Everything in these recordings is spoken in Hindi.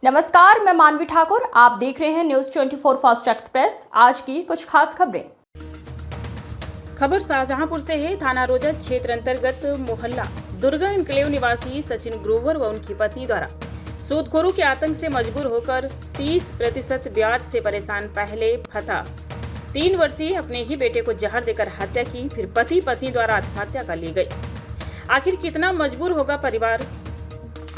नमस्कार, मैं मानवी ठाकुर। आप देख रहे हैं न्यूज 24 फास्ट एक्सप्रेस। आज की कुछ खास खबरें। खबर शाहजहांपुर से है। थाना रोजा क्षेत्र अंतर्गत मोहल्ला दुर्गा एन्क्लेव निवासी सचिन ग्रोवर व उनकी पत्नी द्वारा सूदखोरों के आतंक से मजबूर होकर 30% ब्याज से परेशान पहले फता 3 वर्षीय अपने ही बेटे को जहर देकर हत्या की, फिर पति पत्नी द्वारा आत्महत्या कर ली गई। आखिर कितना मजबूर होगा परिवार?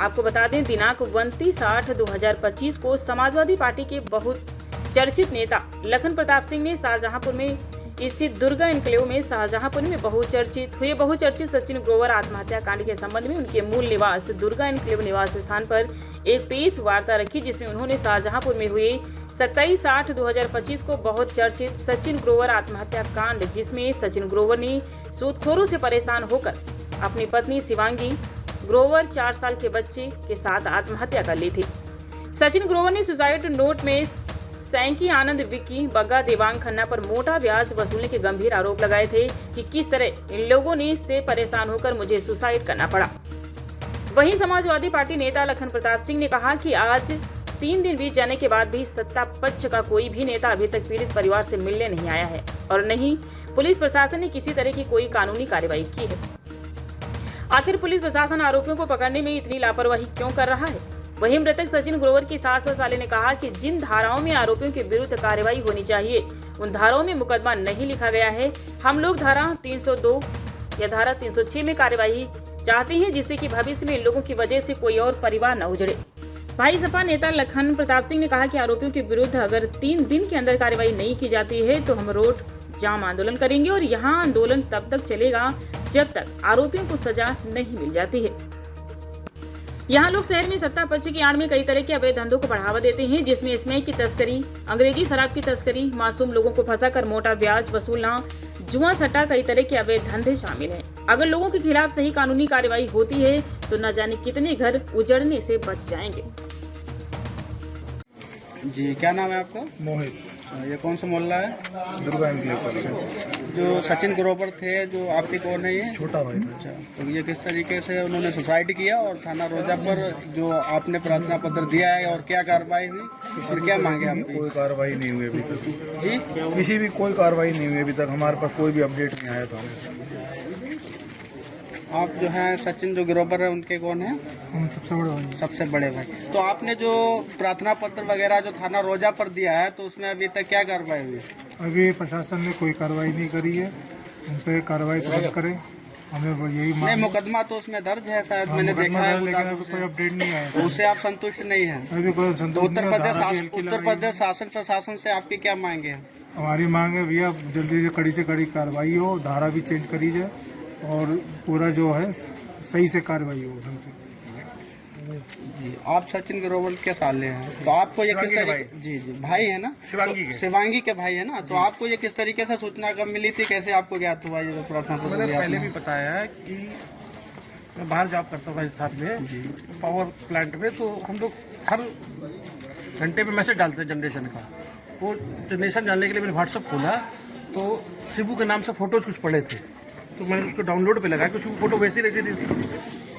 आपको बता दें, दिनांक 29/8/2025 को समाजवादी पार्टी के बहुत चर्चित नेता लखन प्रताप सिंह ने शाहजहांपुर में स्थित दुर्गा एन्क्लेव में शाहजहांपुर में बहुचर्चित सचिन ग्रोवर आत्महत्या कांड के संबंध में उनके मूल निवास दुर्गा एन्क्लेव निवास स्थान पर एक प्रेस वार्ता रखी, जिसमें उन्होंने शाहजहांपुर में हुए 27/8/2025 को बहुत चर्चित सचिन ग्रोवर आत्महत्या कांड, जिसमें सचिन ग्रोवर ने सूदखोरों से परेशान होकर अपनी पत्नी शिवांगी ग्रोवर 4 साल के बच्चे के साथ आत्महत्या कर ली थी। सचिन ग्रोवर ने सुसाइड नोट में सैंकी आनंद, विक्की, बग्गा, देवांग खन्ना पर मोटा ब्याज वसूलने के गंभीर आरोप लगाए थे कि किस तरह इन लोगों ने से परेशान होकर मुझे सुसाइड करना पड़ा। वहीं समाजवादी पार्टी नेता लखन प्रताप सिंह ने कहा कि आज 3 दिन बीत जाने के बाद भी सत्ता पक्ष का कोई भी नेता अभी तक पीड़ित परिवार से मिलने नहीं आया है और न ही पुलिस प्रशासन ने किसी तरह की कोई कानूनी कार्रवाई की है। आखिर पुलिस प्रशासन आरोपियों को पकड़ने में इतनी लापरवाही क्यों कर रहा है? वहीं मृतक सचिन ग्रोवर की सास व साले ने कहा कि जिन धाराओं में आरोपियों के विरुद्ध कार्रवाई होनी चाहिए उन धाराओं में मुकदमा नहीं लिखा गया है। हम लोग धारा 302 या धारा 306 में कार्रवाई चाहते हैं, जिससे कि भविष्य में इन लोगों की वजह से कोई और परिवार न उजड़े। भाई सपा नेता लखन प्रताप सिंह ने कहा कि आरोपियों के विरुद्ध अगर 3 दिन के अंदर कार्रवाई नहीं की जाती है तो हम रोड जाम आंदोलन करेंगे और यहाँ आंदोलन तब तक चलेगा जब तक आरोपियों को सजा नहीं मिल जाती है। यहाँ लोग शहर में सत्ता पक्ष की आड़ में कई तरह के अवैध धंधों को बढ़ावा देते हैं, जिसमें स्मैक की तस्करी, अंग्रेजी शराब की तस्करी, मासूम लोगों को फंसाकर मोटा ब्याज वसूलना, जुआ सट्टा, कई तरह के अवैध धंधे शामिल हैं। अगर लोगों के खिलाफ सही कानूनी कार्रवाई होती है तो न जाने कितने घर उजड़ने से बच जाएंगे। जी, क्या नाम है आपका? मोहित। ये कौन सा मोहल्ला है? दुर्गा एन्क्लेव पर। जो सचिन ग्रोवर थे, जो आपके कौन है ये? छोटा भाई। अच्छा, तो ये किस तरीके से उन्होंने सुसाइड किया और थाना रोजा पर जो आपने प्रार्थना पत्र दिया है और क्या कार्रवाई हुई और क्या मांगे आपकी? कोई कार्रवाई नहीं हुई अभी तक जी, किसी भी कोई कार्रवाई नहीं हुई अभी तक। हमारे पास कोई भी अपडेट नहीं आया था। आप जो हैं सचिन जो ग्रोवर है उनके कौन है? हम सबसे बड़े भाई। सबसे बड़े भाई। तो आपने जो प्रार्थना पत्र वगैरह जो थाना रोजा पर दिया है तो उसमें अभी तक क्या कार्रवाई हुई? अभी प्रशासन ने कोई कार्रवाई नहीं करी है। उन पर कार्रवाई तुरंत करें। हमें यही नहीं, मुकदमा तो उसमें दर्ज है शायद, मैंने देखा है, लेकिन अभी कोई अपडेट नहीं आया। तो उससे आप संतुष्ट नहीं हैं? अभी कोई तो संतुष्ट उत्तर नहीं। प्रदेश शासन प्रशासन से आपकी क्या मांगे हैं? हमारी मांग है भैया, जल्दी से कड़ी कार्रवाई हो, धारा भी चेंज करी जाए और पूरा जो है सही से कार्रवाई हो ढंग से। जी, आप सचिन ग्रोवर के साले हैं, तो आपको ये किस तरीके? जी जी, भाई है ना? शिवांगी के भाई है ना? तो आपको ये किस तरीके से सूचना कब मिली थी, कैसे आपको ज्ञात हुआ ये जो प्रार्थना पत्र? मैंने पहले भी बताया है कि मैं बाहर जॉब करता था राजस्थान में पावर प्लांट में, तो हम लोग हर घंटे पे मैसेज डालते हैं जनरेशन का। वो जनरेशन जानने के लिए मैंने व्हाट्सअप खोला तो शिबू के नाम से फोटोज कुछ पड़े थे, तो मैंने उसको डाउनलोड पे लगाया। कुछ फोटो वैसी रहती थी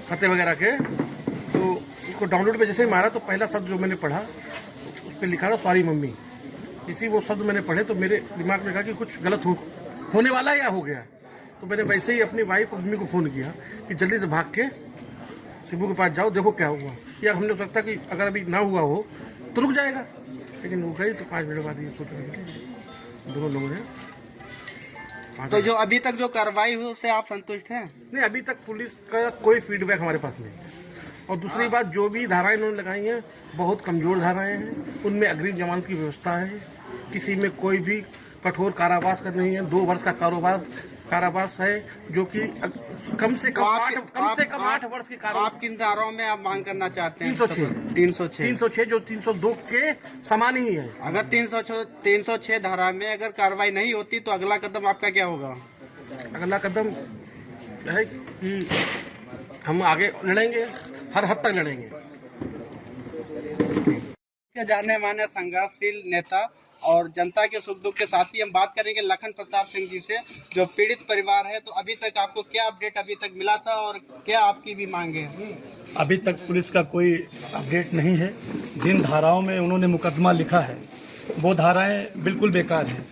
खत्ते वगैरह के, तो उसको डाउनलोड पे जैसे ही मारा तो पहला शब्द जो मैंने पढ़ा उस पर लिखा था सॉरी मम्मी। इसी वो शब्द मैंने पढ़े तो मेरे दिमाग में कहा कि कुछ गलत होने वाला है या हो गया। तो मैंने वैसे ही अपनी वाइफ और मम्मी को फ़ोन किया कि जल्दी से भाग के शिबू के पास जाओ, देखो क्या हुआ। या हमने सोचा कि अगर अभी ना हुआ हो तो रुक जाएगा, लेकिन वो गई तो 5 मिनट बाद ये फोटो दोनों लोगों ने। तो जो अभी तक जो कार्रवाई हुई उससे आप संतुष्ट हैं? नहीं, अभी तक पुलिस का कोई फीडबैक हमारे पास नहीं है। और दूसरी बात, जो भी धाराएं इन्होंने लगाई हैं बहुत कमजोर धाराएं हैं, उनमें अग्रिम जमानत की व्यवस्था है। किसी में कोई भी कठोर कारावास का नहीं है। 2 वर्ष का कारावास है, जो कि कम से कम 8 वर्ष की कारावास। आप किन धाराओं में आप मांग करना चाहते हैं? 306 जो 302 के समान ही है। अगर 306 धारा में अगर कार्रवाई नहीं होती तो अगला कदम आपका क्या होगा? अगला कदम है कि हम आगे लड़ेंगे, हर हद तक लड़ेंगे। जाने माने संघर्षशील नेता और जनता के सुख दुख के साथ ही हम बात करेंगे लखन प्रताप सिंह जी से, जो पीड़ित परिवार है। तो अभी तक आपको क्या अपडेट अभी तक मिला था और क्या आपकी भी मांगे हैं? अभी तक पुलिस का कोई अपडेट नहीं है। जिन धाराओं में उन्होंने मुकदमा लिखा है वो धाराएं बिल्कुल बेकार हैं।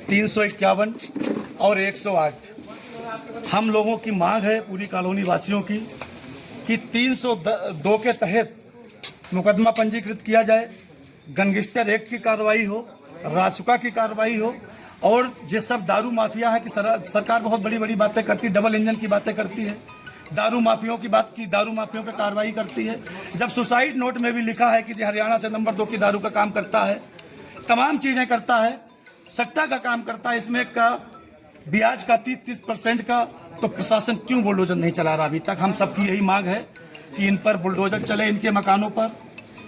351 और 108। हम लोगों की मांग है पूरी कॉलोनी वासियों की कि 302 के तहत मुकदमा पंजीकृत किया जाए, गैंगस्टर एक्ट की कार्रवाई हो, रासुका की कार्रवाई हो, और ये सब दारू माफिया है कि सरकार बहुत बड़ी बड़ी बातें करती है, डबल इंजन की बातें करती है, दारू माफियों की बात की, दारू माफियों पे कार्रवाई करती है। जब सुसाइड नोट में भी लिखा है कि जी हरियाणा से नंबर 2 की दारू का काम करता है, तमाम चीजें करता है, सट्टा का काम करता है, इसमें का ब्याज का 30% का, तो प्रशासन क्यों बुलडोजर नहीं चला रहा अभी तक? हम सबकी यही मांग है कि इन पर बुलडोजर चले, इनके मकानों पर,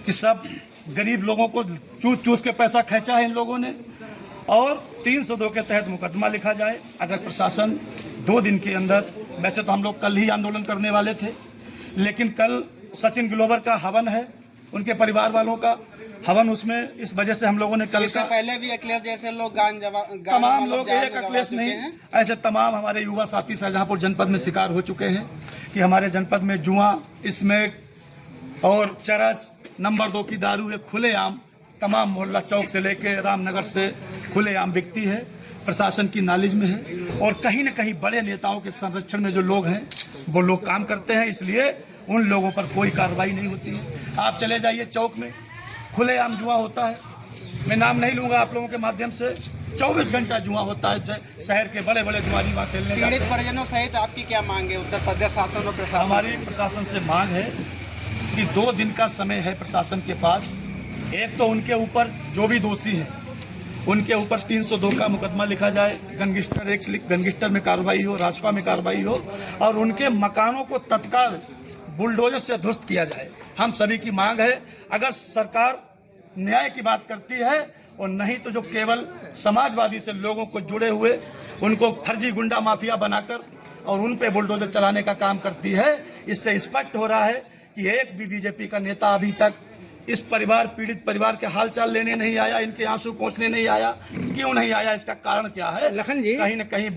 कि सब गरीब लोगों को चूस चूस के पैसा खींचा है इन लोगों ने, और 302 के तहत मुकदमा लिखा जाए। अगर प्रशासन 2 दिन के अंदर, वैसे तो हम लोग कल ही आंदोलन करने वाले थे, लेकिन कल सचिन ग्लोवर का हवन है, उनके परिवार वालों का हवन, उसमें इस वजह से हम लोगों ने कल का, पहले भी अखिलेश जैसे लोग तमाम लोग, एक अखिलेश नहीं, ऐसे तमाम हमारे युवा साथी शाहजहांपुर जनपद में शिकार हो चुके हैं कि हमारे जनपद में जुआ, स्मैक और चरस, नंबर 2 की दारू है खुलेआम, तमाम मोहल्ला चौक से लेके रामनगर से खुलेआम बिकती है, प्रशासन की नॉलेज में है। और कहीं न कहीं बड़े नेताओं के संरक्षण में जो लोग हैं वो लोग काम करते हैं, इसलिए उन लोगों पर कोई कार्रवाई नहीं होती है। आप चले जाइए चौक में, खुलेआम जुआ होता है, मैं नाम नहीं लूंगा आप लोगों के माध्यम से, 24 घंटा जुआ होता है, शहर के बड़े बड़े जुआरी वहाँ खेलने जाते हैं। पीड़ित परिजनों सहित आपकी क्या मांग है उत्तर प्रदेश शासन और प्रशासन? हमारी प्रशासन से मांग है कि 2 दिन का समय है प्रशासन के पास। एक तो उनके ऊपर जो भी दोषी हैं उनके ऊपर 302 का मुकदमा लिखा जाए, गैंगस्टर में कार्रवाई हो, रासुका में कार्रवाई हो, और उनके मकानों को तत्काल बुलडोजर से ध्वस्त किया जाए। हम सभी की मांग है, अगर सरकार न्याय की बात करती है, और नहीं तो जो केवल समाजवादी से लोगों को जुड़े हुए, उनको फर्जी गुंडा माफिया बनाकर और उन पे बुलडोजर चलाने का काम करती है, इससे स्पष्ट हो रहा है कि एक भी बीजेपी का नेता अभी तक इस परिवार, पीड़ित परिवार के हालचाल लेने नहीं आया, इनके आंसू पोंछने नहीं आया। क्यों नहीं आया, इसका कारण क्या है? लखन जी, कहीं न कहीं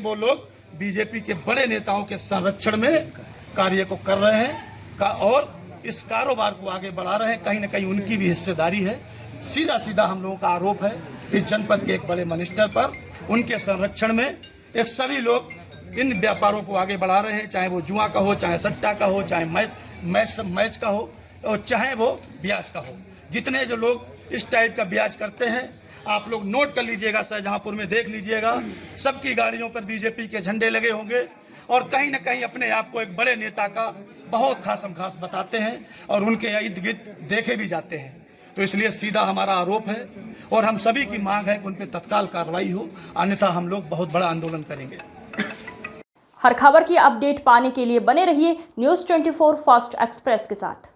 वो लोग बीजेपी के बड़े नेताओं के संरक्षण में कार्य को कर रहे हैं और इस कारोबार को आगे बढ़ा रहे हैं। कहीं न कहीं उनकी भी हिस्सेदारी है। सीधा सीधा हम लोगों का आरोप है इस जनपद के एक बड़े मिनिस्टर पर, उनके संरक्षण में ये सभी लोग इन व्यापारों को आगे बढ़ा रहे हैं, चाहे वो जुआ का हो, चाहे सट्टा का हो, चाहे मैच का हो, और चाहे वो ब्याज का हो। जितने जो लोग इस टाइप का ब्याज करते हैं, आप लोग नोट कर लीजिएगा, शाहजहांपुर में देख लीजिएगा, सबकी गाड़ियों पर बीजेपी के झंडे लगे होंगे, और कहीं न कहीं अपने आप को एक बड़े नेता का बहुत खासम खास बताते हैं, और उनके इर्द गिर्द देखे भी जाते हैं। तो इसलिए सीधा हमारा आरोप है, और हम सभी की मांग है कि उन पर तत्काल कार्रवाई हो, अन्यथा हम लोग बहुत बड़ा आंदोलन करेंगे। हर खबर की अपडेट पाने के लिए बने रहिए न्यूज़ 24 फास्ट एक्सप्रेस के साथ।